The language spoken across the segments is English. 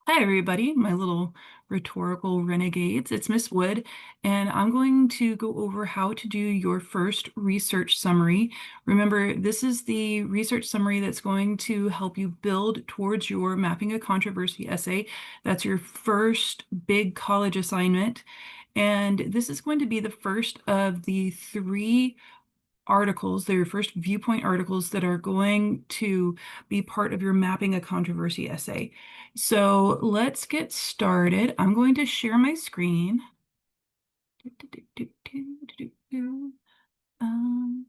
Hi, everybody, my little rhetorical renegades. It's Miss Wood, and I'm going to go over how to do your first research summary. Remember, this is the research summary that's going to help you build towards your mapping a controversy essay. That's your first big college assignment. And this is going to be the first of the three articles, they're your first viewpoint articles that are going to be part of your mapping a controversy essay. So let's get started. I'm going to share my screen. Um,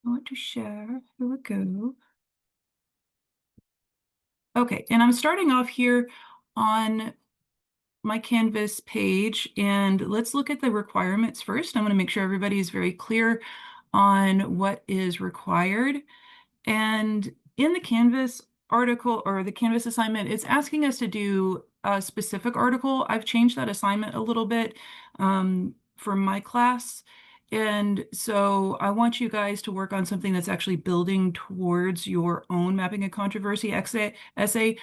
I want to share. Here we go. Okay, and I'm starting off here on my Canvas page, and let's look at the requirements first. I want to make sure everybody is very clear on what is required. And in the Canvas article or the Canvas assignment, it's asking us to do a specific article. I've changed that assignment a little bit for my class. And so I want you guys to work on something that's actually building towards your own mapping a controversy essay.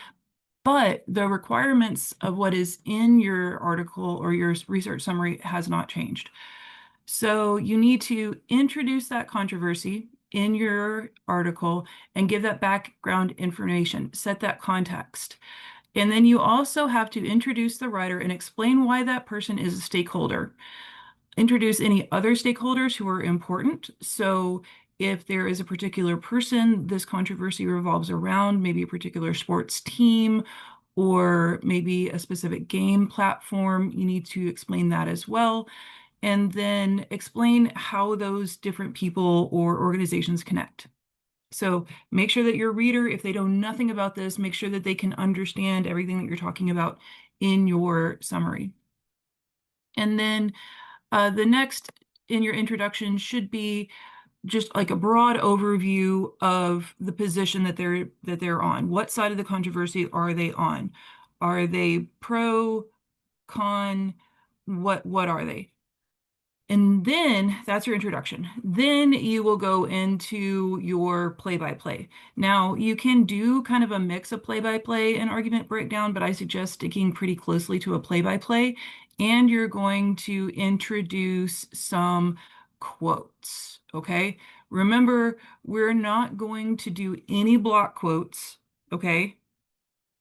But the requirements of what is in your article or your research summary has not changed. So you need to introduce that controversy in your article and give that background information, set that context. And then you also have to introduce the writer and explain why that person is a stakeholder. Introduce any other stakeholders who are important. So if there is a particular person this controversy revolves around, maybe a particular sports team or maybe a specific game platform, you need to explain that as well. And then explain how those different people or organizations connect. So make sure that your reader, if they know nothing about this, make sure that they can understand everything that you're talking about in your summary. And then the next in your introduction should be just like a broad overview of the position that they're on. What side of the controversy are they on? Are they pro, con? What are they? And then that's your introduction. Then you will go into your play-by-play. Now, you can do kind of a mix of play-by-play and argument breakdown, but I suggest sticking pretty closely to a play-by-play. And you're going to introduce some quotes, okay? Remember, we're not going to do any block quotes, okay?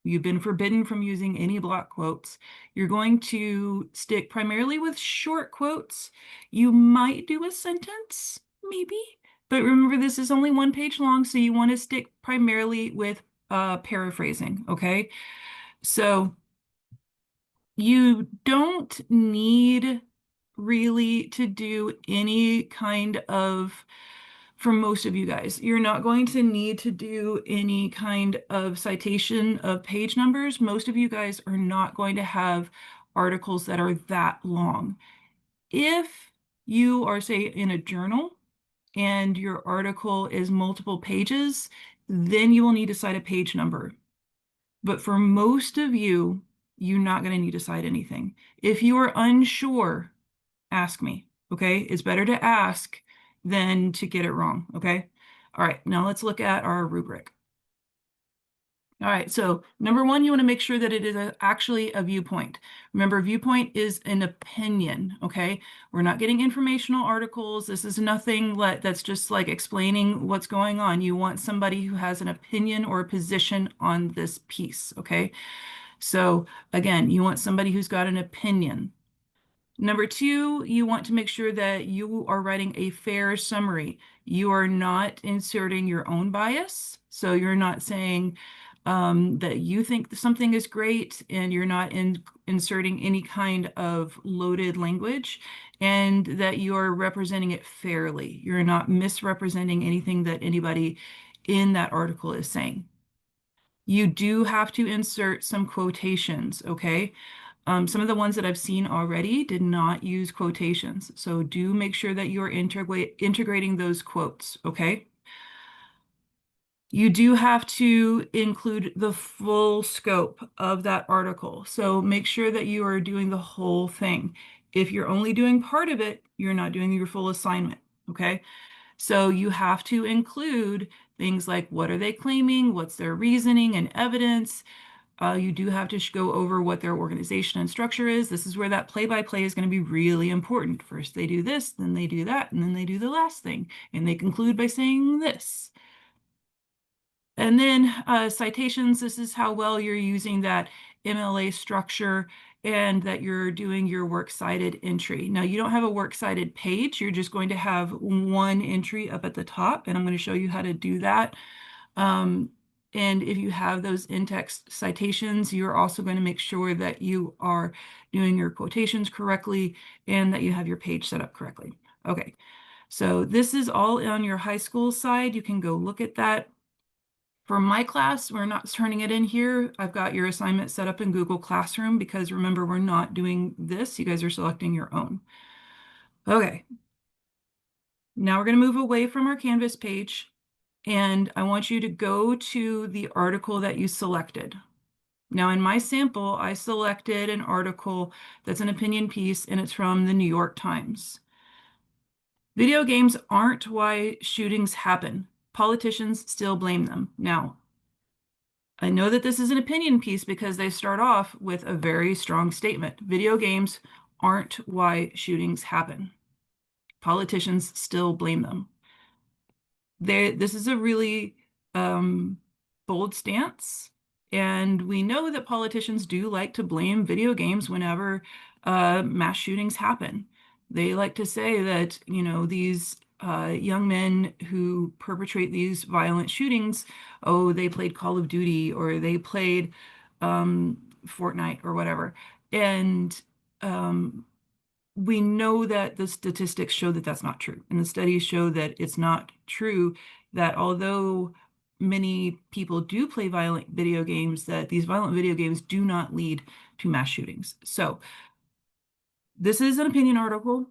You've been forbidden from using any block quotes. You're going to stick primarily with short quotes. You might do a sentence, maybe, but remember this is only one page long, so you want to stick primarily with paraphrasing, okay? So you don't need really to do any kind of for most of you guys. You're not going to need to do any kind of citation of page numbers. Most of you guys are not going to have articles that are that long. If you are, say, in a journal and your article is multiple pages, then you will need to cite a page number. But for most of you, you're not going to need to cite anything. If you are unsure, ask me, okay? It's better to ask than to get it wrong, okay? All right, now let's look at our rubric. All right, so number one, you want to make sure that it is actually a viewpoint. Remember, viewpoint is an opinion, okay? We're not getting informational articles. This is nothing that's just like explaining what's going on. You want somebody who has an opinion or a position on this piece, okay? So again, you want somebody who's got an opinion. Number two, you want to make sure that you are writing a fair summary. You are not inserting your own bias. So you're not saying that you think something is great and you're not inserting any kind of loaded language, and that you're representing it fairly. You're not misrepresenting anything that anybody in that article is saying. You do have to insert some quotations, okay? Some of the ones that I've seen already did not use quotations. So do make sure that you're integrating those quotes, okay? You do have to include the full scope of that article. So make sure that you are doing the whole thing. If you're only doing part of it, you're not doing your full assignment, okay? So you have to include things like what are they claiming, what's their reasoning and evidence, You do have to go over what their organization and structure is. This is where that play-by-play is going to be really important. First they do this, then they do that, and then they do the last thing. And they conclude by saying this. And then citations, this is how well you're using that MLA structure and that you're doing your works cited entry. Now, you don't have a works cited page. You're just going to have one entry up at the top, and I'm going to show you how to do that. And if you have those in-text citations, you're also going to make sure that you are doing your quotations correctly and that you have your page set up correctly. Okay, so this is all on your high school side. You can go look at that. For my class, we're not turning it in here. I've got your assignment set up in Google Classroom because remember, we're not doing this. You guys are selecting your own. Okay. Now we're going to move away from our Canvas page, and I want you to go to the article that you selected. Now in my sample, I selected an article that's an opinion piece, and it's from the New York Times. Video games aren't why shootings happen. Politicians still blame them. Now, I know that this is an opinion piece because they start off with a very strong statement. Video games aren't why shootings happen. Politicians still blame them. This is a really bold stance, and we know that politicians do like to blame video games whenever mass shootings happen. They like to say that, you know, these young men who perpetrate these violent shootings, oh, they played Call of Duty or they played Fortnite or whatever. And we know that the statistics show that that's not true. And the studies show that it's not true, that although many people do play violent video games, that these violent video games do not lead to mass shootings. This is an opinion article.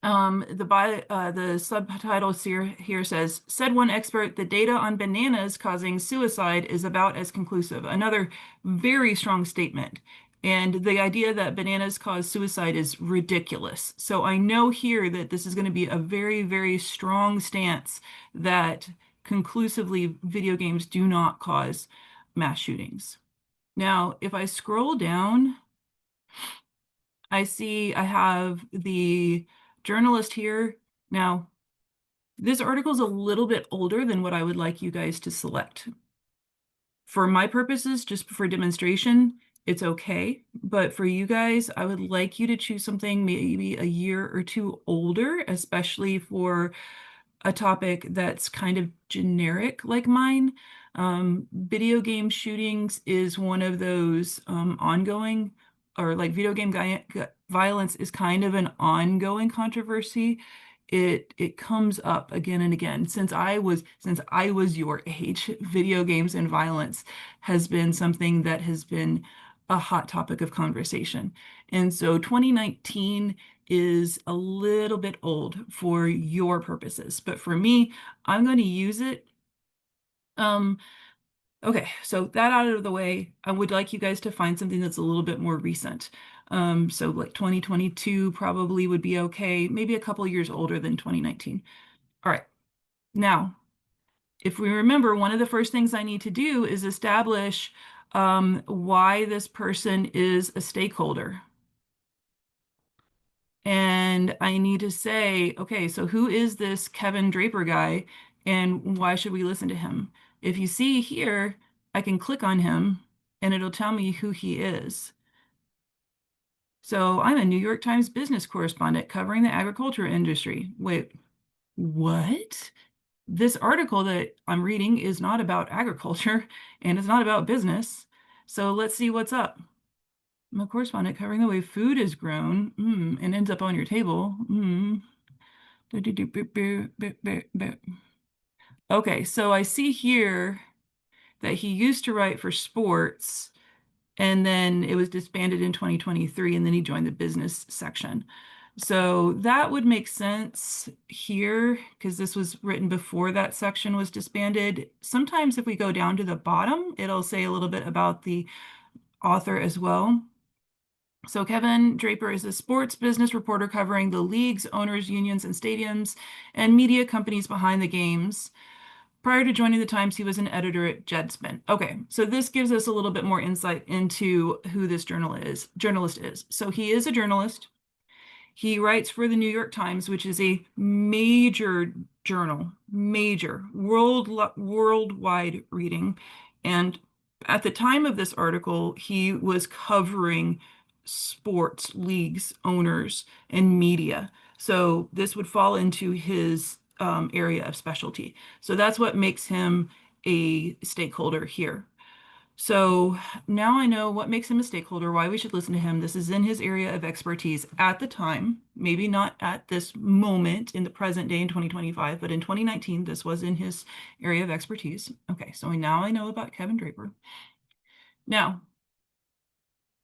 The subtitle here says, said one expert, the data on bananas causing suicide is about as conclusive. Another very strong statement. And the idea that bananas cause suicide is ridiculous. So I know here that this is going to be a very, very strong stance that conclusively video games do not cause mass shootings. Now, if I scroll down, I see I have the journalist here. Now, this article is a little bit older than what I would like you guys to select. For my purposes, just for demonstration, it's okay. But for you guys, I would like you to choose something maybe a year or two older, especially for a topic that's kind of generic like mine. Video game shootings is one of those ongoing, or like video game violence is kind of an ongoing controversy. It comes up again and again. Since I was your age, video games and violence has been something that has been a hot topic of conversation. And so 2019 is a little bit old for your purposes, but for me, I'm going to use it. Okay, so that out of the way, I would like you guys to find something that's a little bit more recent. So like 2022 probably would be okay, maybe a couple years older than 2019. All right, now, if we remember, one of the first things I need to do is establish why this person is a stakeholder. And I need to say, okay, so who is this Kevin Draper guy and why should we listen to him? If you see here, I can click on him and it'll tell me who he is. So I'm a New York Times business correspondent covering the agriculture industry. Wait, what? This article that I'm reading is not about agriculture and it's not about business. So let's see what's up. I'm a correspondent covering the way food is grown and ends up on your table. Okay, so I see here that he used to write for sports, and then it was disbanded in 2023, and then he joined the business section. So that would make sense here because this was written before that section was disbanded. Sometimes if we go down to the bottom, it'll say a little bit about the author as well. So Kevin Draper is a sports business reporter covering the leagues, owners, unions, and stadiums, and media companies behind the games. Prior to joining the Times, he was an editor at Deadspin. Okay, so this gives us a little bit more insight into who this journalist is. So he is a journalist. He writes for the New York Times, which is a major journal, major worldwide reading. And at the time of this article, he was covering sports leagues, owners, and media. So this would fall into his area of specialty. So that's what makes him a stakeholder here. So now I know what makes him a stakeholder, why we should listen to him. This is in his area of expertise at the time, maybe not at this moment in the present day in 2025, but in 2019, this was in his area of expertise. Okay, so now I know about Kevin Draper. Now,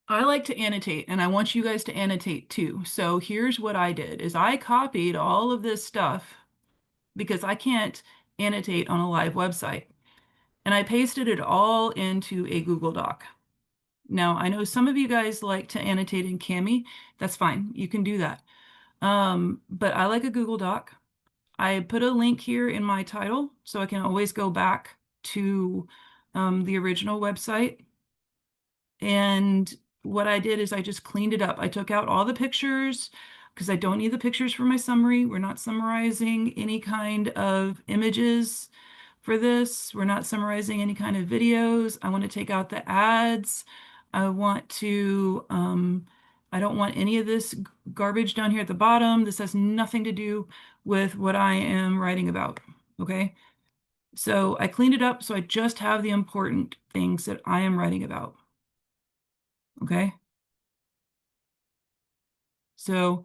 I like to annotate, and I want you guys to annotate too. So here's what I did is I copied all of this stuff because I can't annotate on a live website. And I pasted it all into a Google Doc. Now, I know some of you guys like to annotate in Cami. That's fine. You can do that. But I like a Google Doc. I put a link here in my title so I can always go back to the original website. And what I did is I just cleaned it up. I took out all the pictures because I don't need the pictures for my summary. We're not summarizing any kind of images for this. We're not summarizing any kind of videos. I want to take out the ads. I want to, I don't want any of this garbage down here at the bottom. This has nothing to do with what I am writing about, okay? So I cleaned it up so I just have the important things that I am writing about, okay? So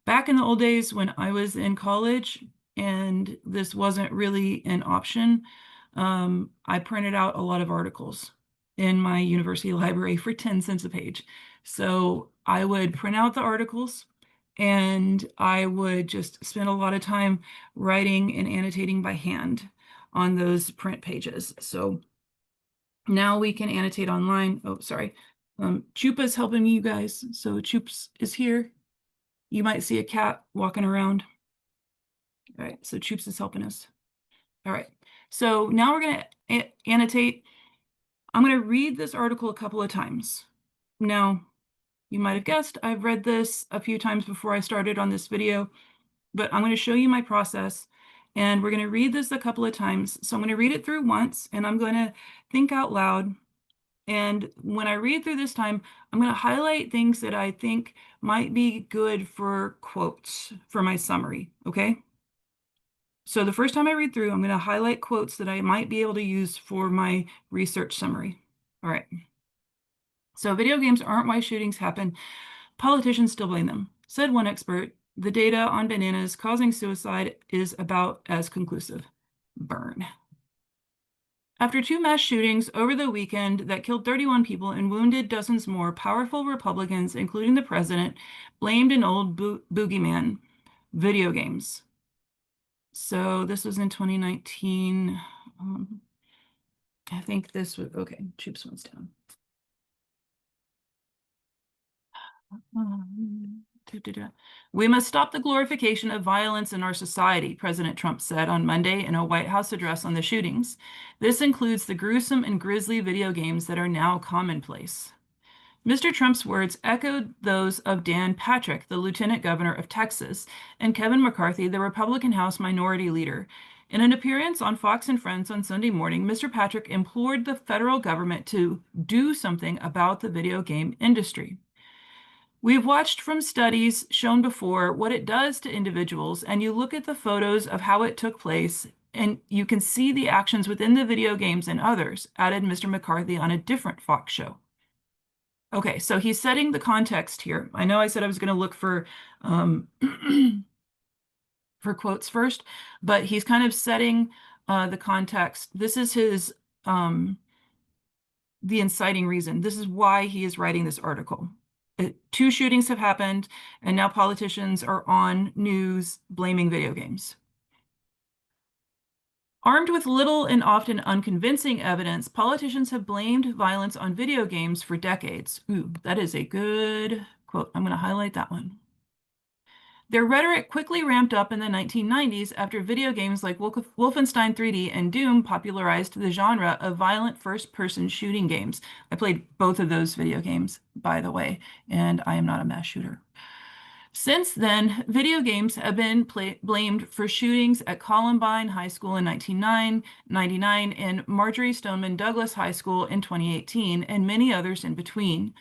back in the old days when I was in college and this wasn't really an option, I printed out a lot of articles in my university library for 10 cents a page. So I would print out the articles and I would just spend a lot of time writing and annotating by hand on those print pages. So now we can annotate online. Oh, sorry. Chupa's helping me, you guys. So Chups is here. You might see a cat walking around. All right, so Choops is helping us. All right, so now we're going to annotate. I'm going to read this article a couple of times. Now, you might have guessed I've read this a few times before I started on this video, but I'm going to show you my process, and we're going to read this a couple of times. So I'm going to read it through once, and I'm going to think out loud. And when I read through this time, I'm going to highlight things that I think might be good for quotes for my summary, okay? So the first time I read through, I'm going to highlight quotes that I might be able to use for my research summary. All right. So video games aren't why shootings happen. Politicians still blame them. Said one expert, the data on bananas causing suicide is about as conclusive. Burn. After two mass shootings over the weekend that killed 31 people and wounded dozens more, powerful Republicans, including the president, blamed an old boogeyman, video games. So this was in 2019. I think this was, okay, Troops one's down. We must stop the glorification of violence in our society, President Trump said on Monday in a White House address on the shootings. This includes the gruesome and grisly video games that are now commonplace. Mr. Trump's words echoed those of Dan Patrick, the Lieutenant Governor of Texas, and Kevin McCarthy, the Republican House Minority Leader. In an appearance on Fox and Friends on Sunday morning, Mr. Patrick implored the federal government to do something about the video game industry. We've watched from studies shown before what it does to individuals, and you look at the photos of how it took place, and you can see the actions within the video games and others, added Mr. McCarthy on a different Fox show. Okay, so he's setting the context here. I know I said I was going to look for for quotes first, but he's kind of setting the context. This is his the inciting reason. This is why he is writing this article. Two shootings have happened, and now politicians are on news blaming video games. Armed with little and often unconvincing evidence, politicians have blamed violence on video games for decades. Ooh, that is a good quote. I'm going to highlight that one. Their rhetoric quickly ramped up in the 1990s after video games like Wolfenstein 3D and Doom popularized the genre of violent first-person shooting games. I played both of those video games, by the way, and I am not a mass shooter. Since then, video games have been blamed for shootings at Columbine High School in 1999 and Marjorie Stoneman Douglas High School in 2018, and many others in between.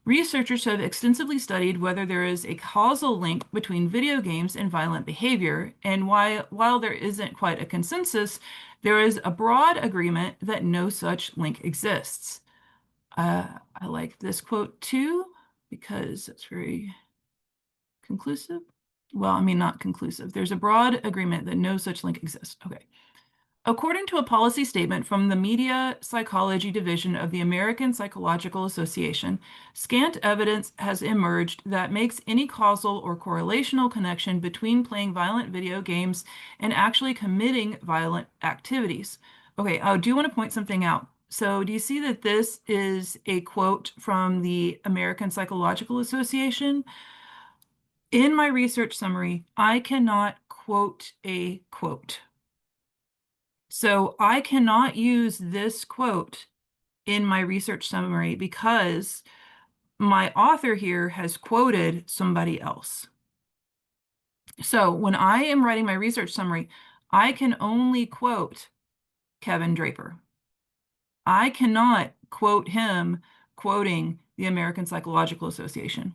Researchers have extensively studied whether there is a causal link between video games and violent behavior, and while there isn't quite a consensus, there is a broad agreement that no such link exists. I like this quote too, because it's very conclusive. Well, I mean, not conclusive. There's a broad agreement that no such link exists. Okay. According to a policy statement from the Media Psychology Division of the American Psychological Association, scant evidence has emerged that makes any causal or correlational connection between playing violent video games and actually committing violent activities. Okay, I do want to point something out. So, do you see that this is a quote from the American Psychological Association? In my research summary, I cannot quote a quote. So I cannot use this quote in my research summary because my author here has quoted somebody else. So when I am writing my research summary, I can only quote Kevin Draper. I cannot quote him quoting the American Psychological Association.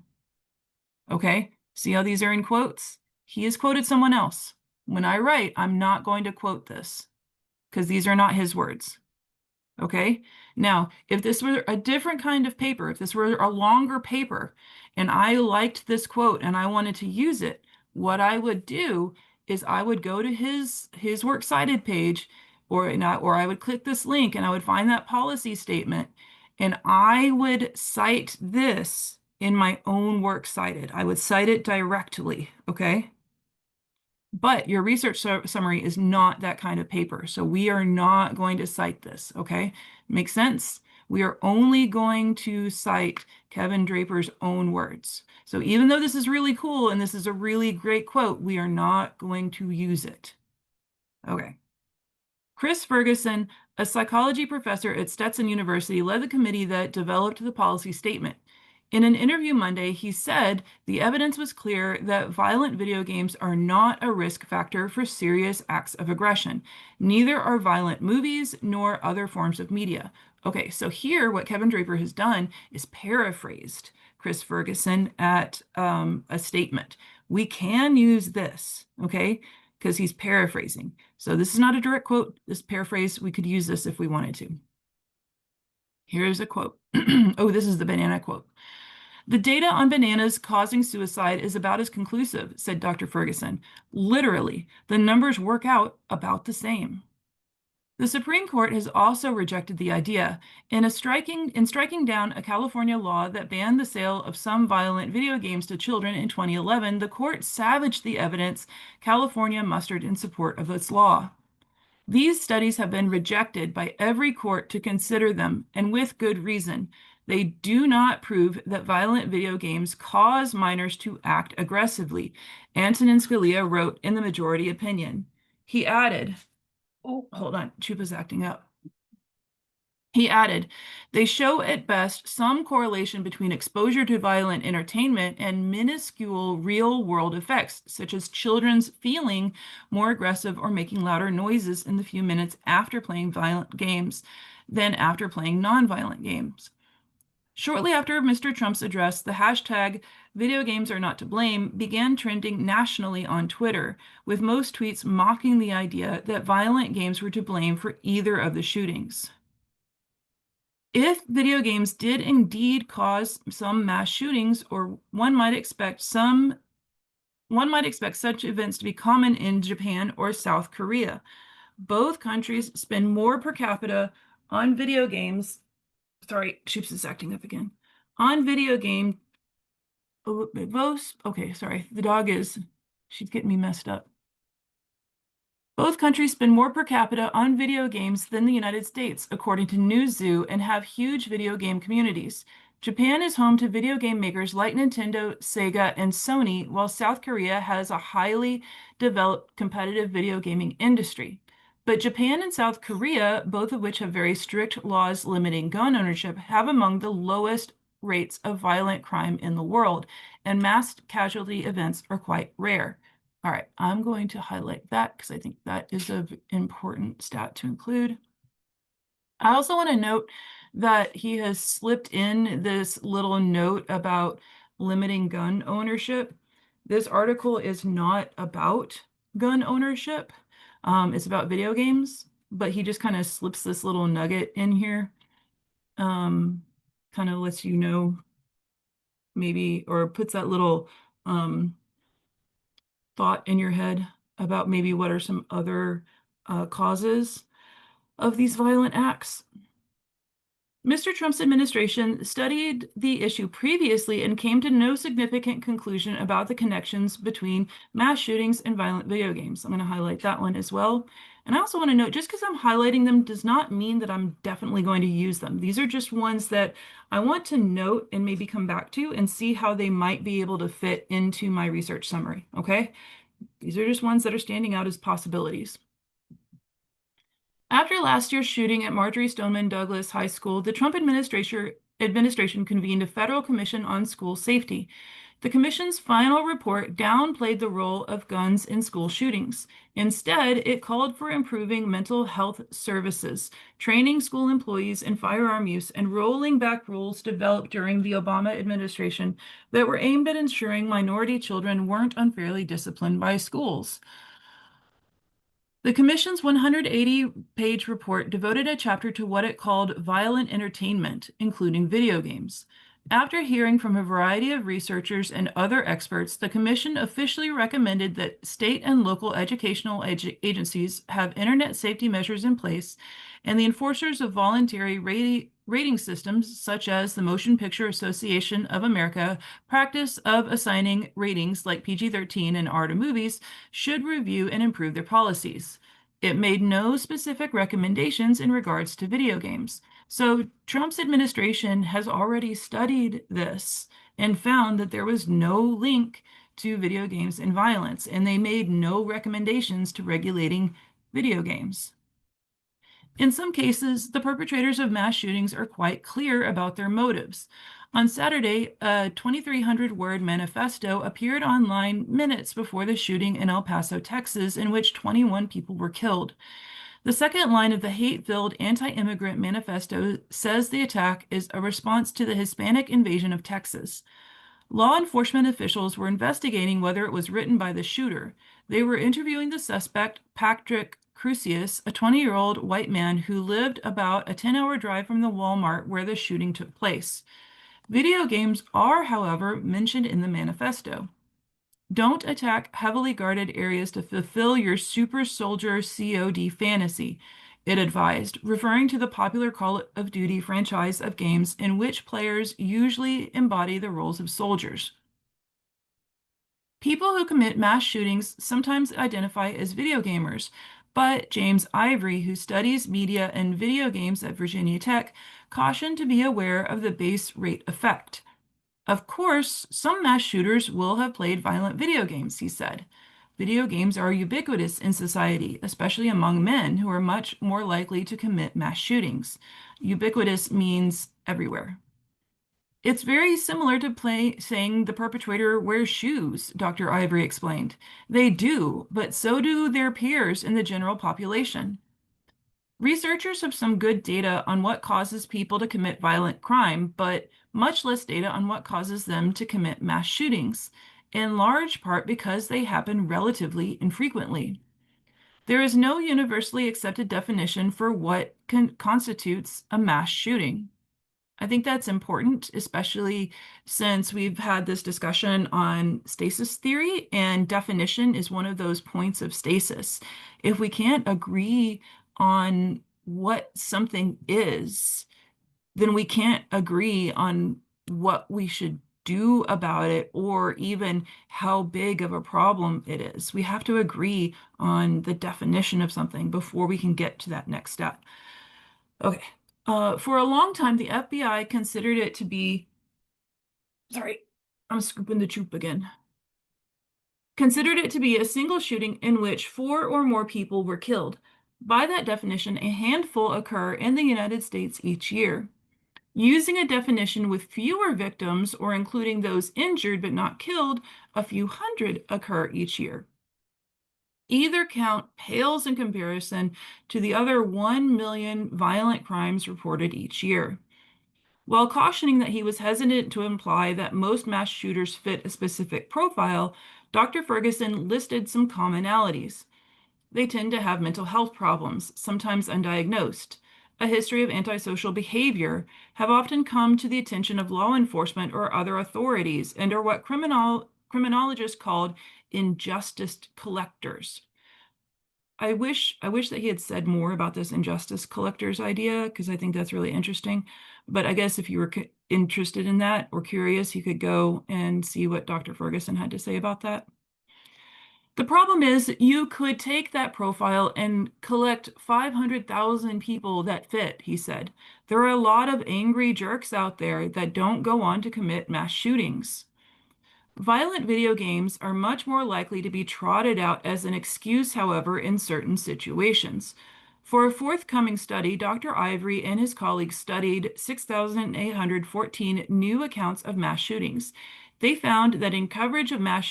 Okay, see how these are in quotes? He has quoted someone else. When I write, I'm not going to quote this because these are not his words. Okay. Now, if this were a different kind of paper, if this were a longer paper, and I liked this quote and I wanted to use it, what I would do is I would go to his works cited page, or I would click this link and I would find that policy statement, and I would cite this in my own works cited. I would cite it directly. Okay. But your research summary is not that kind of paper. So we are not going to cite this, okay? Makes sense? We are only going to cite Kevin Draper's own words. So even though this is really cool and this is a really great quote, we are not going to use it. Okay. Chris Ferguson, a psychology professor at Stetson University, led the committee that developed the policy statement. In an interview Monday, he said the evidence was clear that violent video games are not a risk factor for serious acts of aggression. Neither are violent movies nor other forms of media. Okay, so here what Kevin Draper has done is paraphrased Chris Ferguson at a statement. We can use this, okay, because he's paraphrasing. So this is not a direct quote. This paraphrase, we could use this if we wanted to. Here's a quote. Oh, this is the banana quote. The data on bananas causing suicide is about as conclusive, said Dr. Ferguson. Literally, the numbers work out about the same. The Supreme Court has also rejected the idea. In striking down a California law that banned the sale of some violent video games to children in 2011, the court savaged the evidence California mustered in support of its law. These studies have been rejected by every court to consider them, and with good reason. They do not prove that violent video games cause minors to act aggressively, Antonin Scalia wrote in the majority opinion. He added, oh, hold on, Chupa's acting up. He added, they show at best some correlation between exposure to violent entertainment and minuscule real-world effects, such as children's feeling more aggressive or making louder noises in the few minutes after playing violent games than after playing non-violent games. Shortly after Mr. Trump's address, the hashtag video games are not to blame began trending nationally on Twitter, with most tweets mocking the idea that violent games were to blame for either of the shootings. If video games did indeed cause some mass shootings, or one might expect such events to be common in Japan or South Korea. Both countries spend more per capita on video games. Sorry, Choops is acting up again. On video game, both, okay, sorry, the dog is, she's getting me messed up. Both countries spend more per capita on video games than the United States, according to Newzoo, and have huge video game communities. Japan is home to video game makers like Nintendo, Sega, and Sony, while South Korea has a highly developed competitive video gaming industry. But Japan and South Korea, both of which have very strict laws limiting gun ownership, have among the lowest rates of violent crime in the world, and mass casualty events are quite rare. All right, I'm going to highlight that because I think that is an important stat to include. I also want to note that he has slipped in this little note about limiting gun ownership. This article is not about gun ownership. It's about video games, but he just kind of slips this little nugget in here. Kind of lets you know maybe, or puts that little thought in your head about maybe what are some other causes of these violent acts. Mr. Trump's administration studied the issue previously and came to no significant conclusion about the connections between mass shootings and violent video games. I'm going to highlight that one as well. And I also want to note, just because I'm highlighting them does not mean that I'm definitely going to use them. These are just ones that I want to note and maybe come back to and see how they might be able to fit into my research summary, okay? These are just ones that are standing out as possibilities. After last year's shooting at Marjory Stoneman Douglas High School, the Trump administration convened a federal commission on school safety. The commission's final report downplayed the role of guns in school shootings. Instead, it called for improving mental health services, training school employees in firearm use, and rolling back rules developed during the Obama administration that were aimed at ensuring minority children weren't unfairly disciplined by schools. The Commission's 180-page report devoted a chapter to what it called violent entertainment, including video games. After hearing from a variety of researchers and other experts, the Commission officially recommended that state and local educational agencies have internet safety measures in place, and the enforcers of voluntary rating systems, such as the Motion Picture Association of America, practice of assigning ratings like PG-13 and R to movies, should review and improve their policies. It made no specific recommendations in regards to video games. So Trump's administration has already studied this and found that there was no link to video games and violence, and they made no recommendations to regulating video games. In some cases, the perpetrators of mass shootings are quite clear about their motives. On Saturday, a 2,300-word manifesto appeared online minutes before the shooting in El Paso, Texas, in which 21 people were killed. The second line of the hate-filled anti-immigrant manifesto says the attack is a response to the Hispanic invasion of Texas. Law enforcement officials were investigating whether it was written by the shooter. They were interviewing the suspect, Patrick Crusius, a 20-year-old white man who lived about a 10-hour drive from the Walmart where the shooting took place. Video games are, however, mentioned in the manifesto. Don't attack heavily guarded areas to fulfill your super soldier COD fantasy, it advised, referring to the popular Call of Duty franchise of games in which players usually embody the roles of soldiers. People who commit mass shootings sometimes identify as video gamers, but James Ivory, who studies media and video games at Virginia Tech, cautioned to be aware of the base rate effect. Of course, some mass shooters will have played violent video games, he said. Video games are ubiquitous in society, especially among men who are much more likely to commit mass shootings. Ubiquitous means everywhere. It's very similar to saying the perpetrator wears shoes, Dr. Ivory explained. They do, but so do their peers in the general population. Researchers have some good data on what causes people to commit violent crime, but much less data on what causes them to commit mass shootings, in large part because they happen relatively infrequently. There is no universally accepted definition for what constitutes a mass shooting. I think that's important, especially since we've had this discussion on stasis theory, and definition is one of those points of stasis. If we can't agree on what something is, then we can't agree on what we should do about it or even how big of a problem it is. We have to agree on the definition of something before we can get to that next step. Okay. For a long time, the FBI considered it to be Sorry, I'm scooping the choop again. Considered it to be a single shooting in which 4 or more people were killed. By that definition, a handful occur in the United States each year. Using a definition with fewer victims or including those injured but not killed, a few hundred occur each year. Either count pales in comparison to the other 1 million violent crimes reported each year. While cautioning that he was hesitant to imply that most mass shooters fit a specific profile, Dr. Ferguson listed some commonalities. They tend to have mental health problems, sometimes undiagnosed, a history of antisocial behavior, have often come to the attention of law enforcement or other authorities, and are what criminologists called injustice collectors. I wish that he had said more about this injustice collectors idea because I think that's really interesting. But I guess if you were interested in that or curious, you could go and see what Dr. Ferguson had to say about that. The problem is you could take that profile and collect 500,000 people that fit, he said. There are a lot of angry jerks out there that don't go on to commit mass shootings. Violent video games are much more likely to be trotted out as an excuse, however, in certain situations. For a forthcoming study, Dr. Ivory and his colleagues studied 6,814 new accounts of mass shootings. They found that in coverage of mass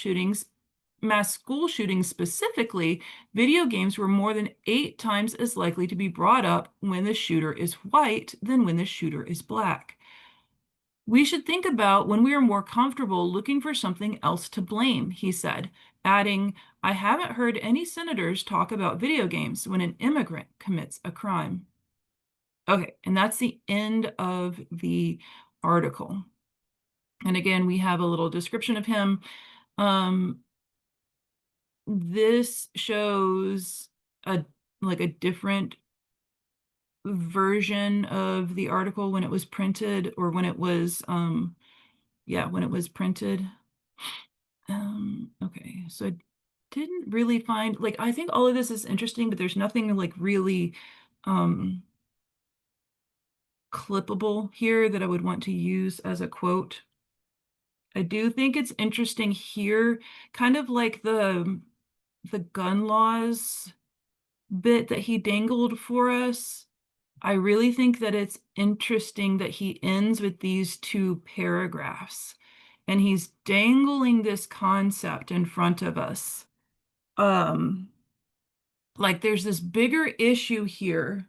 school shootings specifically, video games were more than 8 times as likely to be brought up when the shooter is white than when the shooter is black. We should think about when we are more comfortable looking for something else to blame, he said, adding, I haven't heard any senators talk about video games when an immigrant commits a crime. Okay, and that's the end of the article. And again, we have a little description of him. This shows a like a different version of the article when it was printed or when it was when it was printed. Okay, so I didn't really find like I think all of this is interesting, but there's nothing like really um clippable here that I would want to use as a quote. I do think it's interesting here, kind of like the gun laws bit that he dangled for us. I really think that it's interesting that he ends with these 2 paragraphs and he's dangling this concept in front of us. Um, like there's this bigger issue here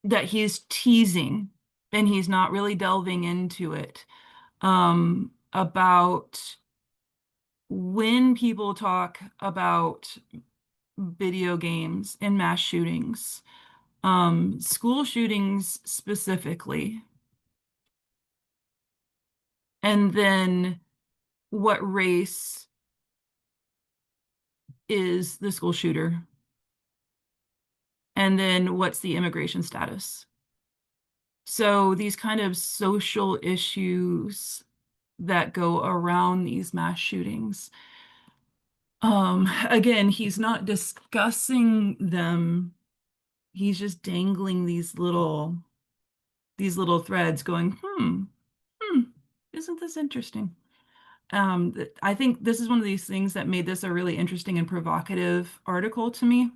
that he's teasing and he's not really delving into it, about when people talk about video games and mass shootings, school shootings specifically, and then what race is the school shooter, and then what's the immigration status. So these kind of social issues that go around these mass shootings. Again, he's not discussing them. He's just dangling these little threads going, isn't this interesting? I think this is one of these things that made this a really interesting and provocative article to me,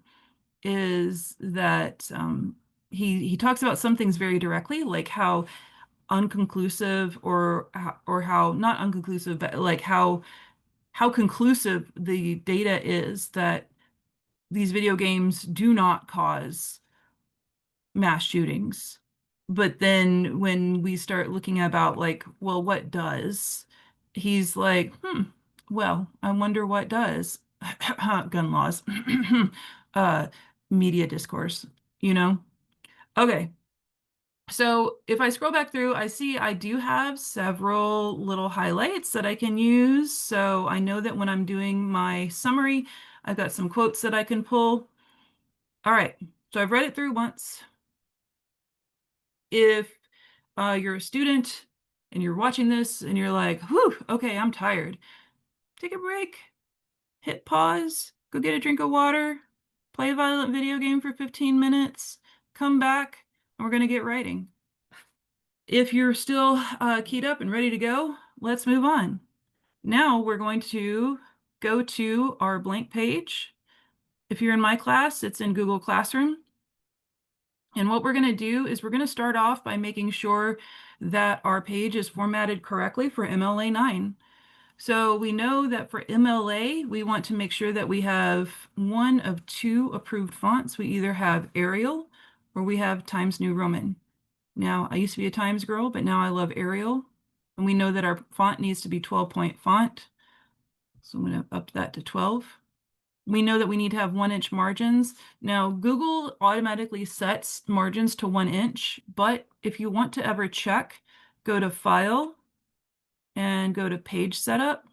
is that he talks about some things very directly, like how unconclusive or how not unconclusive, but like how conclusive the data is that these video games do not cause mass shootings. But then when we start looking about like, well, what does? He's like, well, I wonder what does. Gun laws, uh, media discourse, you know? Okay. So if I scroll back through, I see I do have several little highlights that I can use. So I know that when I'm doing my summary, I've got some quotes that I can pull. All right. So I've read it through once. If you're a student and you're watching this and you're like, whew, okay, I'm tired, take a break, hit pause, go get a drink of water, play a violent video game for 15 minutes, come back, and we're going to get writing. if you're still keyed up and ready to go, let's move on. Now we're going to go to our blank page. If you're in my class, it's in Google Classroom. And what we're going to do is we're going to start off by making sure that our page is formatted correctly for MLA 9. So we know that for MLA, we want to make sure that we have one of two approved fonts. We either have Arial or we have Times New Roman. Now, I used to be a Times girl, but now I love Arial. And we know that our font needs to be 12-point font. So I'm going to up that to 12. We know that we need to have 1-inch margins. Now, Google automatically sets margins to 1 inch, but if you want to ever check, go to File and go to Page Setup,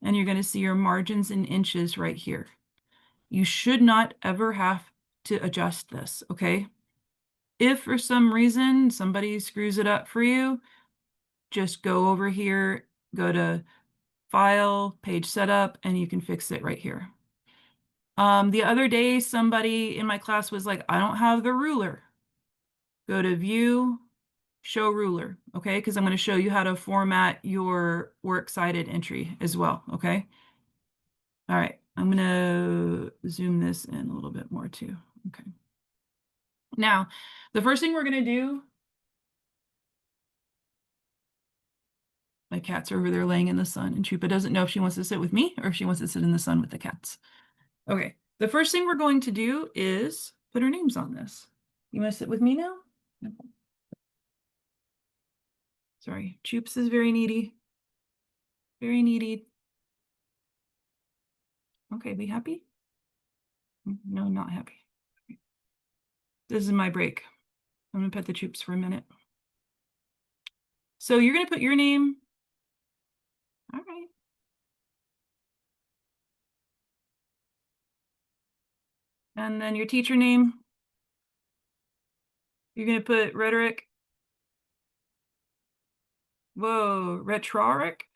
and you're going to see your margins in inches right here. You should not ever have to adjust this, okay? If for some reason somebody screws it up for you, just go over here, go to File, Page Setup, and you can fix it right here. The other day, somebody in my class was like, I don't have the ruler. Go to View, Show Ruler, okay? Because I'm going to show you how to format your works cited entry as well, okay? All right, I'm going to zoom this in a little bit more too, okay? Now, the first thing we're going to do, my cats are over there laying in the sun, and Chupa doesn't know if she wants to sit with me or if she wants to sit in the sun with the cats. Okay, the first thing we're going to do is put our names on this. You want to sit with me now? Sorry, Choops is very needy. Very needy. Okay, be happy? No, not happy. This is my break. I'm gonna pet the Choops for a minute. So you're gonna put your name. All right. And then your teacher name. You're gonna put rhetoric. Whoa, rhetoric.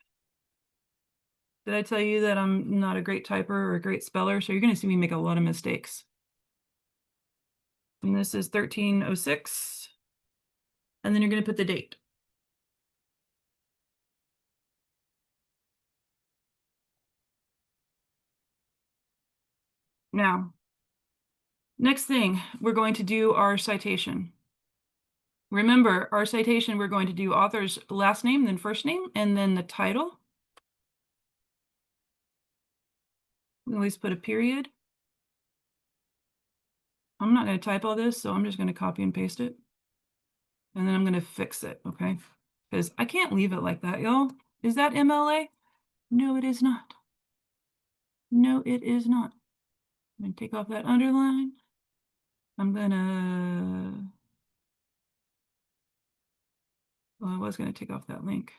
Did I tell you that I'm not a great typer or a great speller? So you're gonna see me make a lot of mistakes. And this is 1306. And then you're gonna put the date. Now, next thing, we're going to do our citation. Remember, our citation, we're going to do author's last name, then first name, and then the title. We always put a period. I'm not going to type all this, so I'm just going to copy and paste it. And then I'm going to fix it, okay? Because I can't leave it like that, y'all. Is that MLA? No, it is not. No, it is not. I'm going to take off that underline. I'm going to... Well, I was going to take off that link.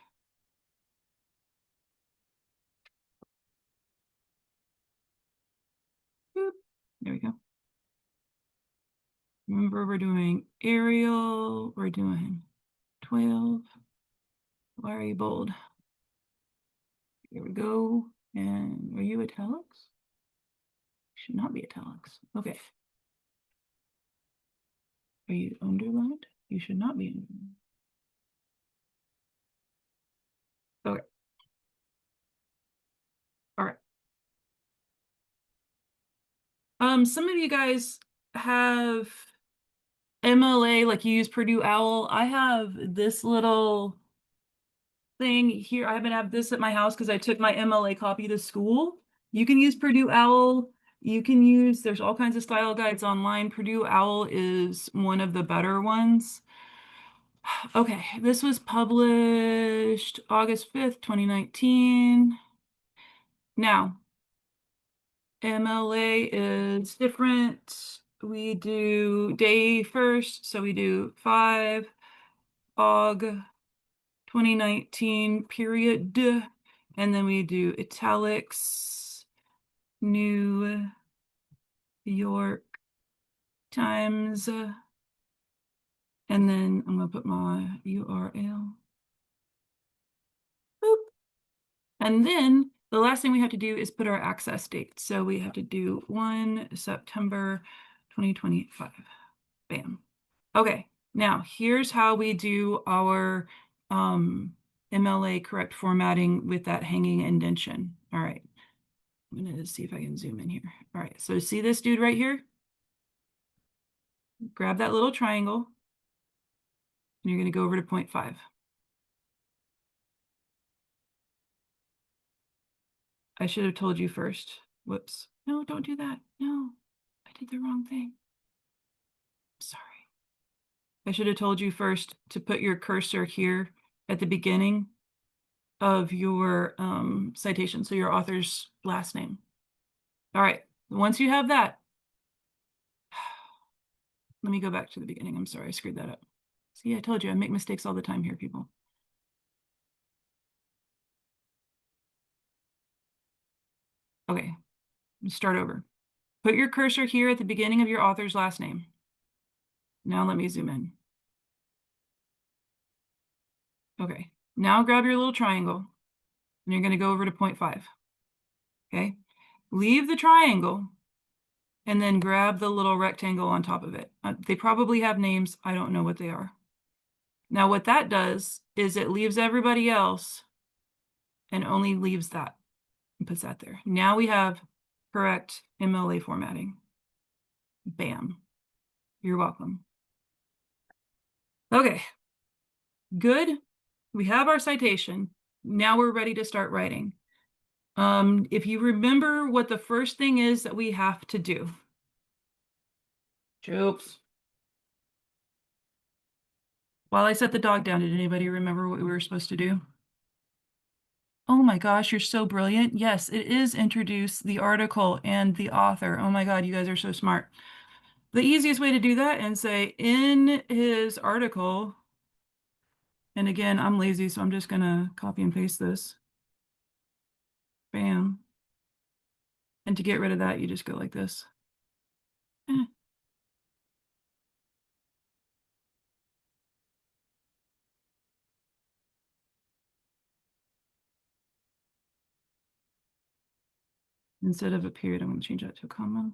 Boop. There we go. Remember, we're doing Arial. We're doing 12. Why are you bold? Here we go. And are you italics? Should not be italics. Okay. Are you underlined? You should not be underlined. Okay. All right. Some of you guys have MLA, like you use Purdue OWL. I have this little thing here. I happen to have this at my house because I took my MLA copy to school. You can use Purdue OWL. You can use, there's all kinds of style guides online. Purdue OWL is one of the better ones. Okay, this was published August 5th, 2019. Now, MLA is different. We do day first, so we do 5 Aug 2019 period, and then we do italics, New York Times, and then I'm gonna put my URL. Boop. And then the last thing we have to do is put our access date. So we have to do 1 September 2025. Bam. Okay, Now, here's how we do our MLA correct formatting with that hanging indentation. All right, I'm gonna see if I can zoom in here. All right, so see this dude right here? Grab that little triangle, and you're gonna go over to 0.5. I should have told you first. Whoops. No, don't do that. No, I did the wrong thing. Sorry. I should have told you first to put your cursor here at the beginning of your citation, so your author's last name. All right, once you have that, let me go back to the beginning. I'm sorry, I screwed that up. See, I told you I make mistakes all the time here, people. Okay, let's start over. Put your cursor here at the beginning of your author's last name. Now let me zoom in. Okay, now grab your little triangle, and you're going to go over to 0.5. Okay, leave the triangle, and then grab the little rectangle on top of it. They probably have names. I don't know what they are. Now what that does is it leaves everybody else and only leaves that and puts that there. Now we have correct MLA formatting. Bam. You're welcome. Okay, good. We have our citation. Now we're ready to start writing. If you remember what the first thing is that we have to do. Jokes. While I set the dog down, did anybody remember what we were supposed to do? Oh my gosh, you're so brilliant. Yes, it is introduce the article and the author. Oh my God, you guys are so smart. The easiest way to do that and say in his article, and again, I'm lazy, so I'm just gonna copy and paste this. Bam. And to get rid of that, you just go like this. Eh. Instead of a period, I'm gonna change that to a comma.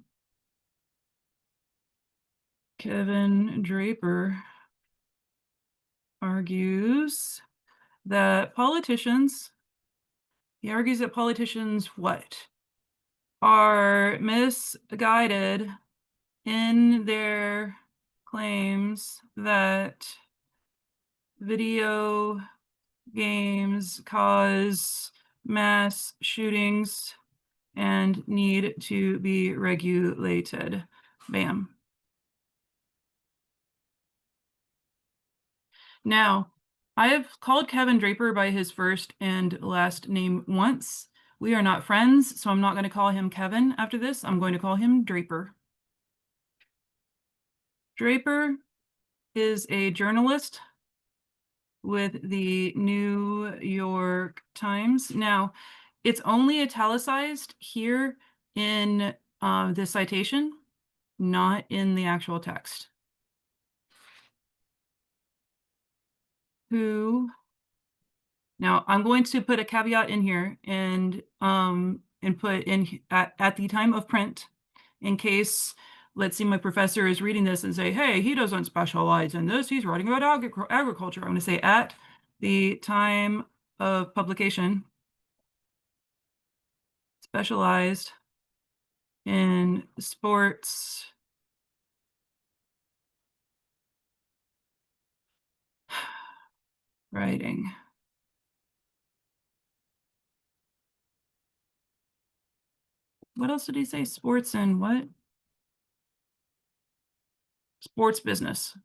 Kevin Draper argues that politicians, he argues that politicians what? Are misguided in their claims that video games cause mass shootings and need to be regulated. Bam. Now, I have called Kevin Draper by his first and last name once. We are not friends, so I'm not going to call him Kevin after this. I'm going to call him Draper. Draper is a journalist with the New York Times. Now, it's only italicized here in the citation, not in the actual text. Who, now I'm going to put a caveat in here and put in at the time of print, in case, let's see, my professor is reading this and say, hey, he doesn't specialize in this, he's writing about agriculture. I'm going to say at the time of publication, specialized in sports writing. What else did he say? Sports and what? Sports business.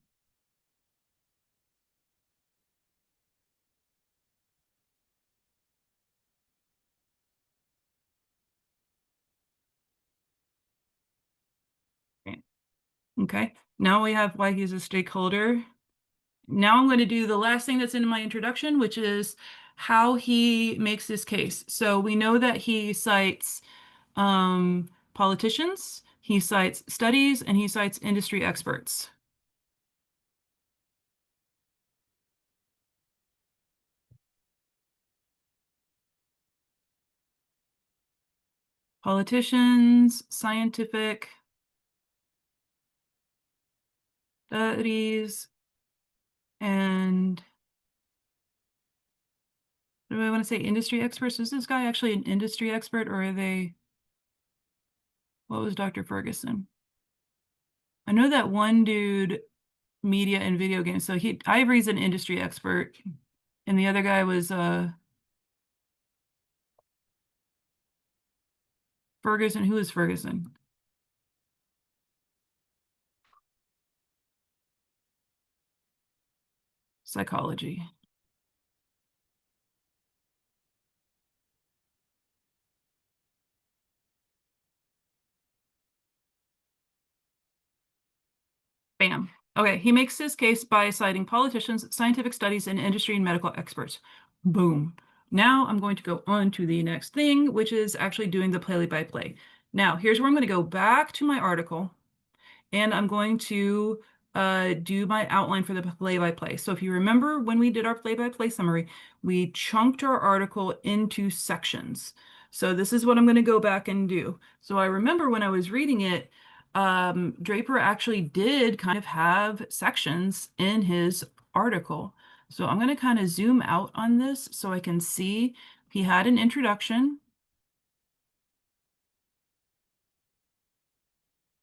Okay, now we have why he's a stakeholder. Now I'm going to do the last thing that's in my introduction, which is how he makes this case. So we know that he cites politicians, he cites studies, and he cites industry experts. Politicians, scientific studies, And do I want to say industry experts? Is this guy actually an industry expert, or are they, what was Dr. Ferguson? I know that one dude, media and video games. So Ivory's an industry expert, and the other guy was Ferguson. Who is Ferguson? Psychology. Bam. Okay, he makes his case by citing politicians, scientific studies, and industry and medical experts. Boom. Now I'm going to go on to the next thing, which is actually doing the play-by-play. Now, here's where I'm going to go back to my article, and I'm going to do my outline for the play-by-play. So if you remember when we did our play-by-play summary, we chunked our article into sections. So this is what I'm going to go back and do. So I remember when I was reading it, Draper actually did kind of have sections in his article. So I'm going to kind of zoom out on this so I can see he had an introduction.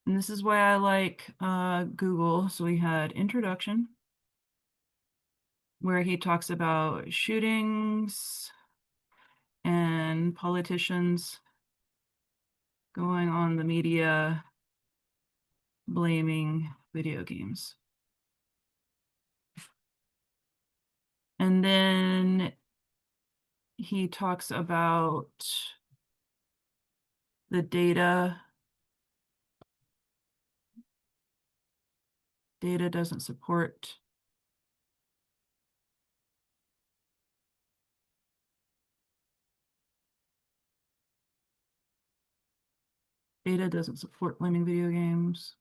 And this is why I like Google. So we had introduction, where he talks about shootings and politicians going on the media blaming video games. And then he talks about the data. Data doesn't support. Data doesn't support blaming video games.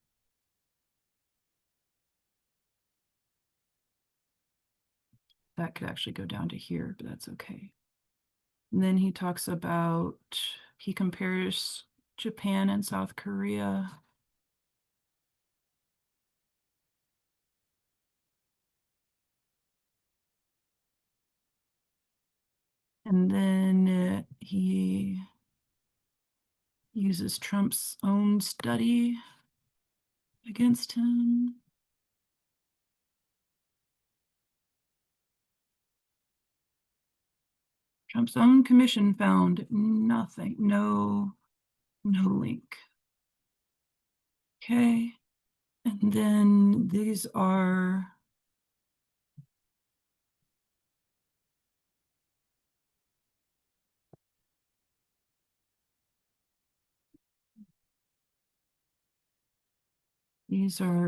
That could actually go down to here, but that's okay. And then he talks about, he compares Japan and South Korea. And then he uses Trump's own study against him. Trump's own commission found nothing, no link. Okay. And then these are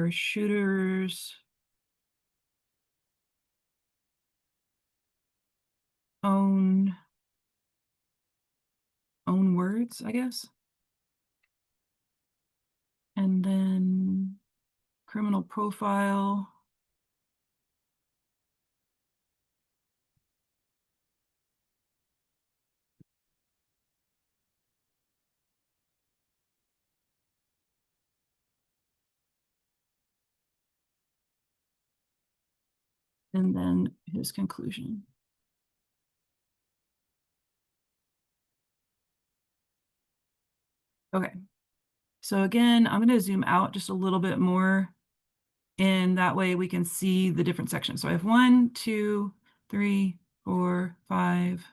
shooters' own words, I guess. And then criminal profile. And then his conclusion. Okay. So again, I'm going to zoom out just a little bit more, and that way we can see the different sections. So I have 1, 2, 3, 4, 5,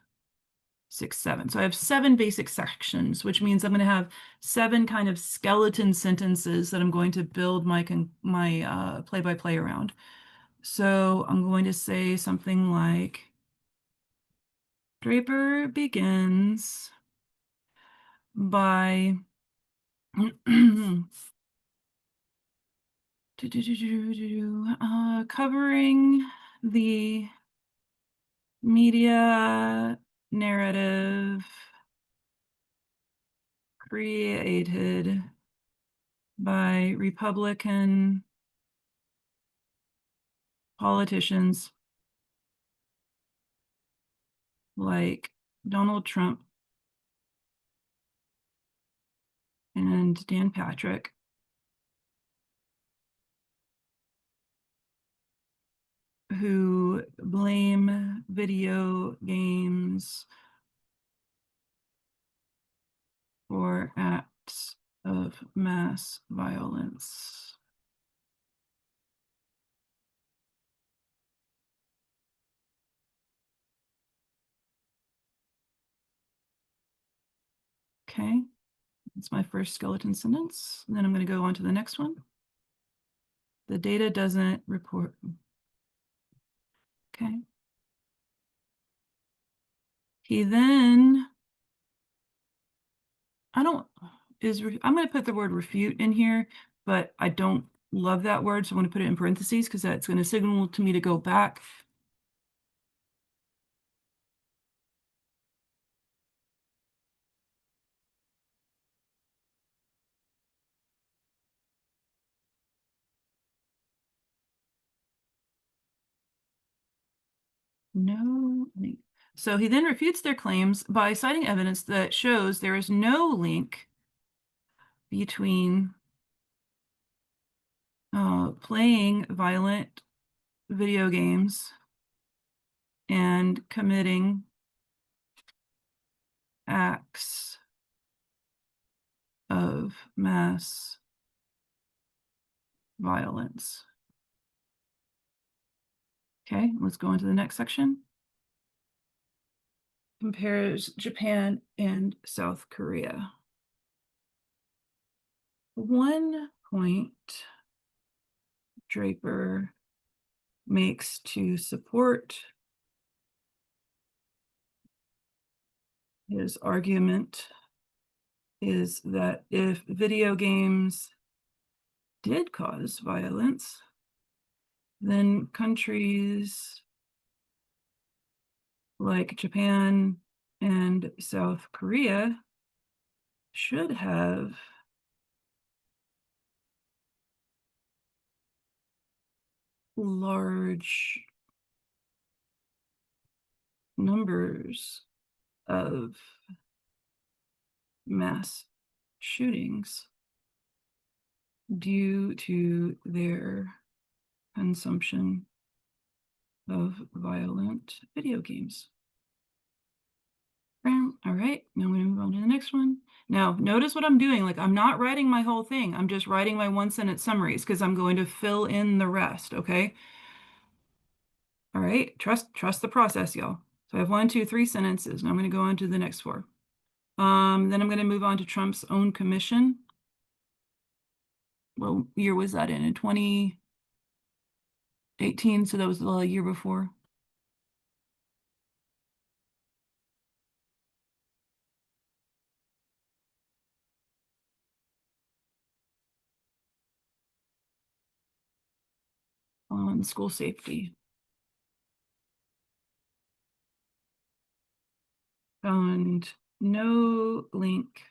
6, 7. So I have 7 basic sections, which means I'm going to have 7 kind of skeleton sentences that I'm going to build my play-by-play around. So I'm going to say something like, Draper begins by covering the media narrative created by Republican politicians like Donald Trump and Dan Patrick, who blame video games for acts of mass violence. Okay, that's my first skeleton sentence. And then I'm going to go on to the next one. The data doesn't report. Okay. He then, I'm going to put the word refute in here, but I don't love that word, so I'm going to put it in parentheses because that's going to signal to me to go back. No link. So he then refutes their claims by citing evidence that shows there is no link between playing violent video games and committing acts of mass violence. Okay, let's go into the next section. Compares Japan and South Korea. One point Draper makes to support his argument is that if video games did cause violence, then countries like Japan and South Korea should have large numbers of mass shootings due to their consumption of violent video games. All right, now I'm going to move on to the next one. Now, notice what I'm doing. Like, I'm not writing my whole thing. I'm just writing my one-sentence summaries because I'm going to fill in the rest, okay? All right, trust the process, y'all. So I have 1, 2, 3 sentences. Now I'm going to go on to the next 4. Then I'm going to move on to Trump's own commission. What year was that in 2018, so that was the year before. On school safety. Found no link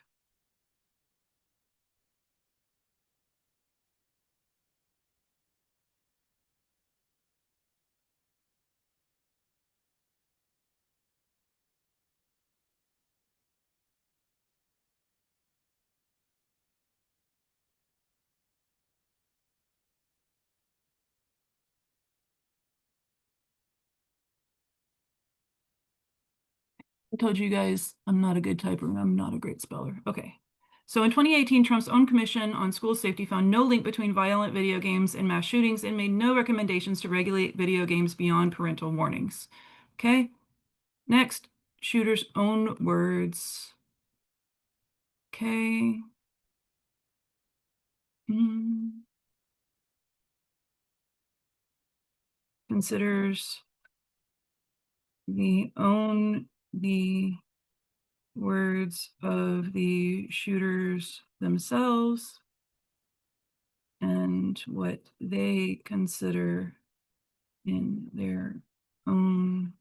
I told you guys I'm not a good typer and I'm not a great speller. Okay. So in 2018, Trump's own commission on school safety found no link between violent video games and mass shootings and made no recommendations to regulate video games beyond parental warnings. Okay. Next, shooter's own words. Okay. Considers the words of the shooters themselves and what they consider in their own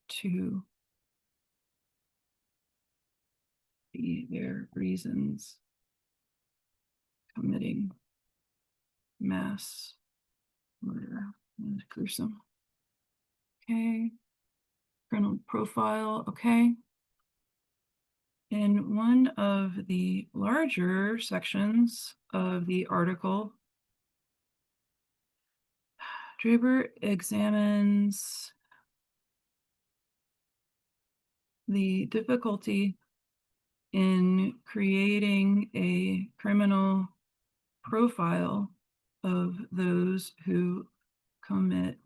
to be their reasons committing mass murder. And gruesome. Okay. Criminal profile. Okay. In one of the larger sections of the article, Draper examines the difficulty in creating a criminal profile of those who commit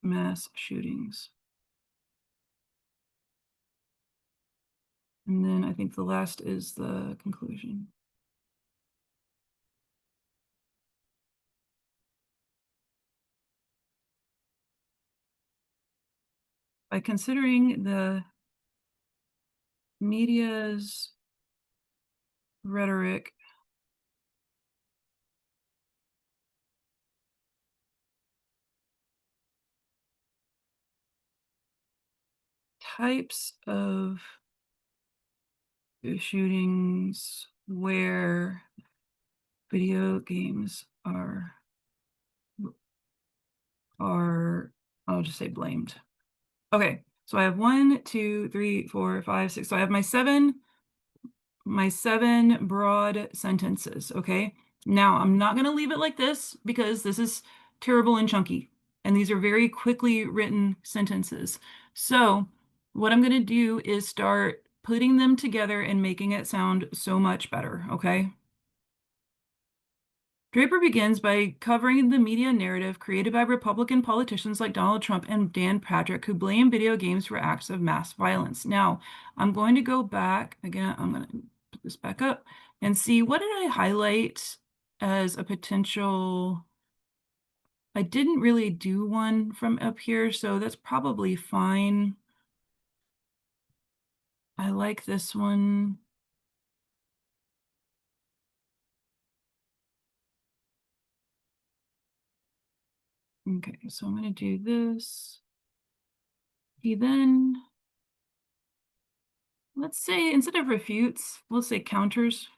mass shootings. And then I think the last is the conclusion. By considering the media's rhetoric, types of shootings where video games are I'll just say blamed. Okay, so I have 1, 2, 3, 4, 5, 6. So I have my seven broad sentences, okay? Now, I'm not going to leave it like this because this is terrible and chunky, and these are very quickly written sentences. So what I'm going to do is start putting them together and making it sound so much better, okay? Draper begins by covering the media narrative created by Republican politicians like Donald Trump and Dan Patrick, who blame video games for acts of mass violence. Now, I'm going to go back again. I'm going to put this back up and see what did I highlight as a potential. I didn't really do one from up here, so that's probably fine. I like this one. Okay, so I'm going to do this. He then, let's say, instead of refutes, we'll say counters.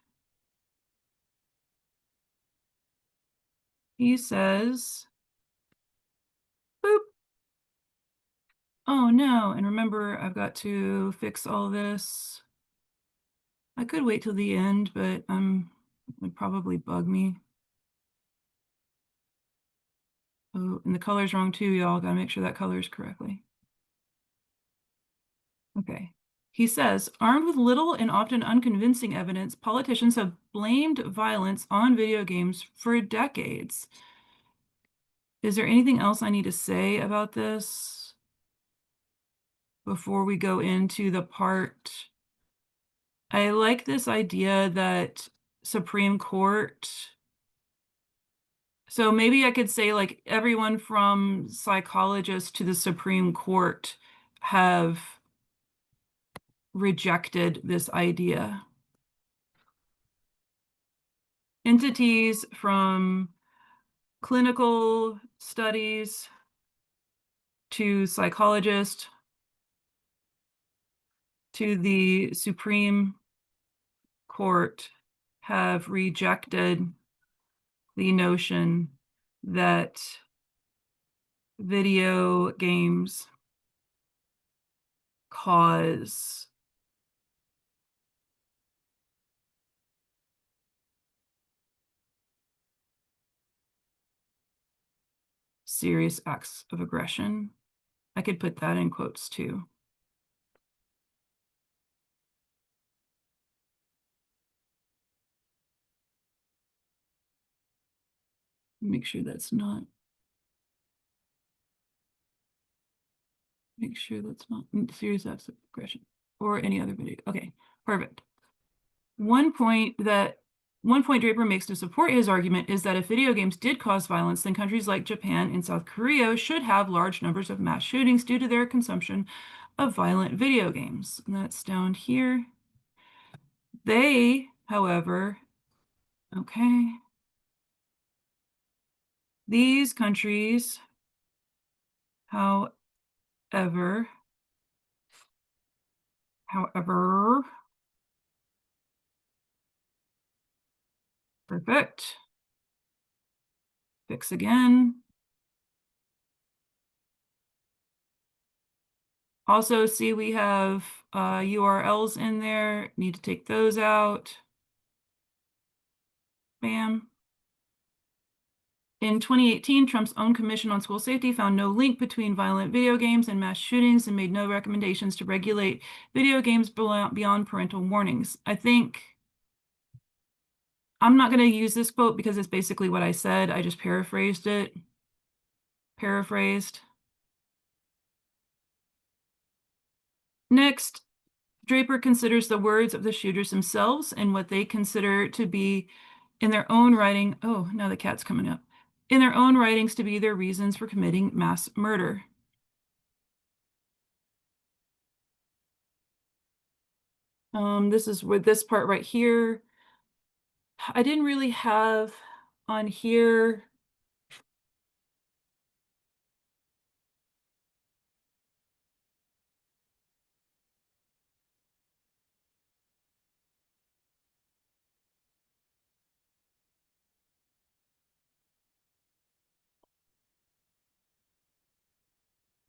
He says, boop. Oh no, and remember, I've got to fix all this. I could wait till the end, but it would probably bug me. Oh, and the color's wrong too, y'all. Gotta make sure that color is correctly. Okay. He says, armed with little and often unconvincing evidence, politicians have blamed violence on video games for decades. Is there anything else I need to say about this before we go into the part? I like this idea that Supreme Court. So maybe I could say like everyone from psychologists to the Supreme Court have rejected this idea. Entities from clinical studies to psychologists to the Supreme Court have rejected the notion that video games cause serious acts of aggression. I could put that in quotes too. Make sure that's not serious acts of aggression or any other video. Okay, perfect. One point Draper makes to support his argument is that if video games did cause violence, then countries like Japan and South Korea should have large numbers of mass shootings due to their consumption of violent video games. And that's down here. They, however, okay, these countries, however, perfect. Fix again. Also, see we have URLs in there. Need to take those out. Bam. In 2018, Trump's own Commission on School Safety found no link between violent video games and mass shootings and made no recommendations to regulate video games beyond parental warnings. I think I'm not going to use this quote because it's basically what I said. I just paraphrased it. Paraphrased. Next, Draper considers the words of the shooters themselves and what they consider to be in their own writing. Oh, now the cat's coming up. In their own writings to be their reasons for committing mass murder. This is with this part right here. I didn't really have on here.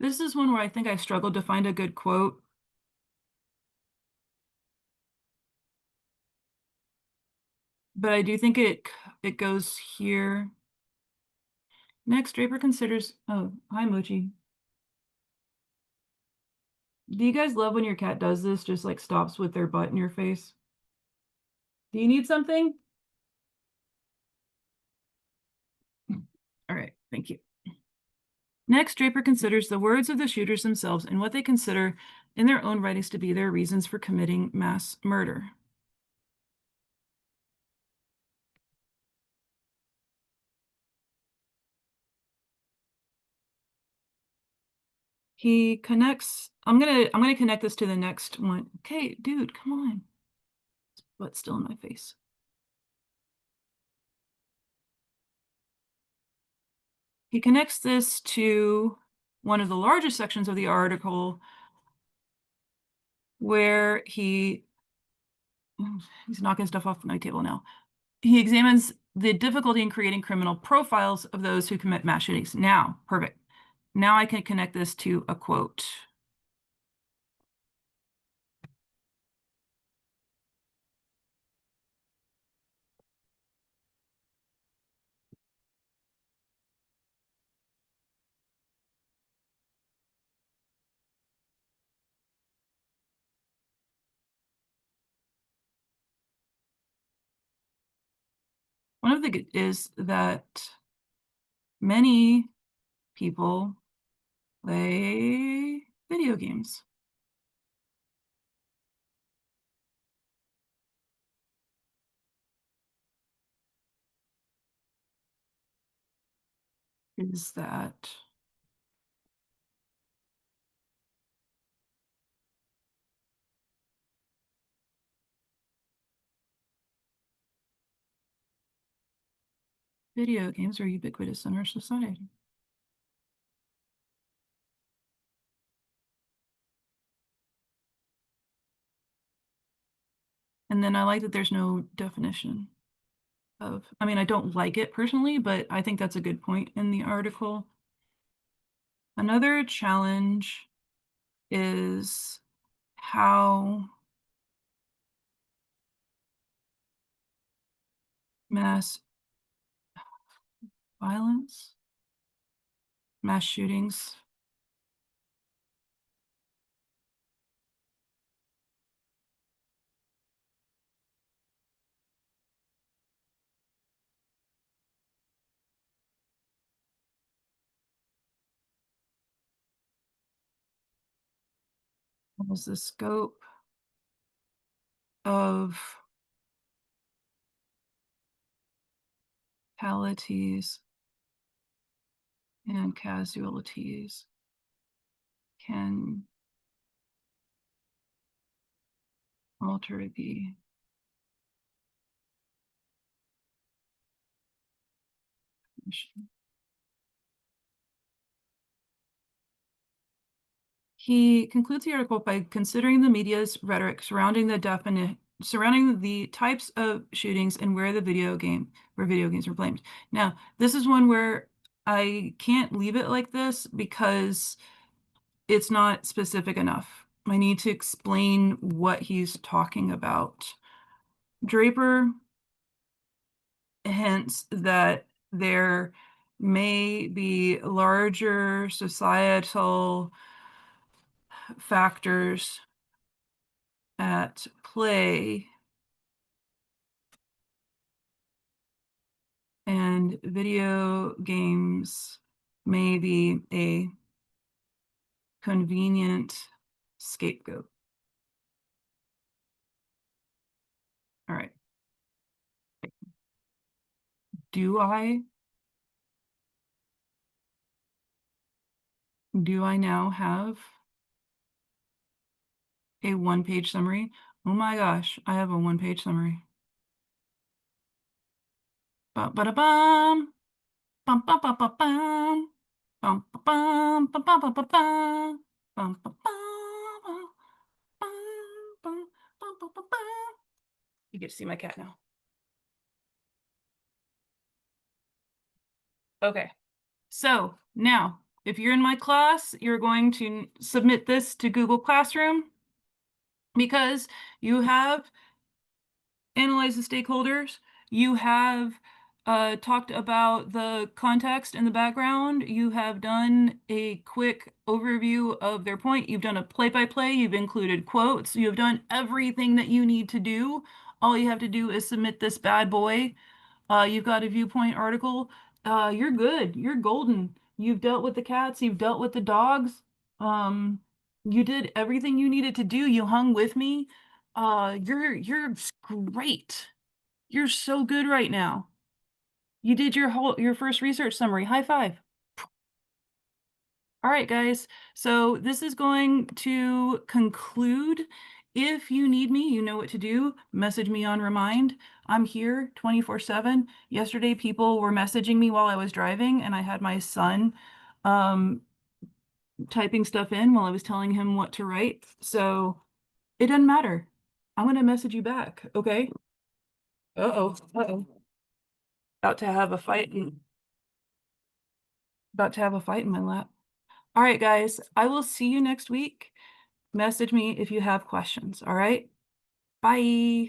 This is one where I think I struggled to find a good quote. But I do think it goes here. Next, Draper considers, oh, hi Mochi. Do you guys love when your cat does this, just like stops with their butt in your face? Do you need something? All right, thank you. Next, Draper considers the words of the shooters themselves and what they consider in their own writings to be their reasons for committing mass murder. He connects, I'm gonna connect this to the next one. Okay, dude, come on. Butt's still in my face. He connects this to one of the largest sections of the article where he's knocking stuff off my table now. He examines the difficulty in creating criminal profiles of those who commit mass shootings. Now, perfect. Now I can connect this to a quote. One of the is that many people play video games. Is that video games are ubiquitous in our society? And then I like that there's no definition of, I mean, I don't like it personally, but I think that's a good point in the article. Another challenge is how mass violence, mass shootings. What was the scope of fatalities and casualties can alter the mission. He concludes the article by considering the media's rhetoric surrounding the types of shootings and where video games are blamed. Now, this is one where I can't leave it like this because it's not specific enough. I need to explain what he's talking about. Draper hints that there may be larger societal factors at play, and video games may be a convenient scapegoat. All right. Do I now have a one-page summary? Oh my gosh, I have a one-page summary. Bum ba da bum. Bum bum bum bum bum. Bum ba bum bum bum bum bum bum. Bum ba bum bum bum bum bum bum bum. You get to see my cat now. Okay. So now, if you're in my class, you're going to submit this to Google Classroom because you have analyzed the stakeholders, you have talked about the context and the background, you have done a quick overview of their point, you've done a play-by-play, you've included quotes, you have done everything that you need to do. All you have to do is submit this bad boy. You've got a viewpoint article. You're good. You're golden. You've dealt with the cats. You've dealt with the dogs. Um, you did everything you needed to do. You hung with me. You're great. You're so good right now. You did your first research summary. High five. All right, guys. So this is going to conclude. If you need me, you know what to do. Message me on Remind. I'm here 24/7. Yesterday, people were messaging me while I was driving, and I had my son um, typing stuff in while I was telling him what to write. So it doesn't matter. I'm going to message you back, okay? Uh-oh. Uh-oh. About to have a fight. About to have a fight in my lap. All right, guys. I will see you next week. Message me if you have questions. All right. Bye.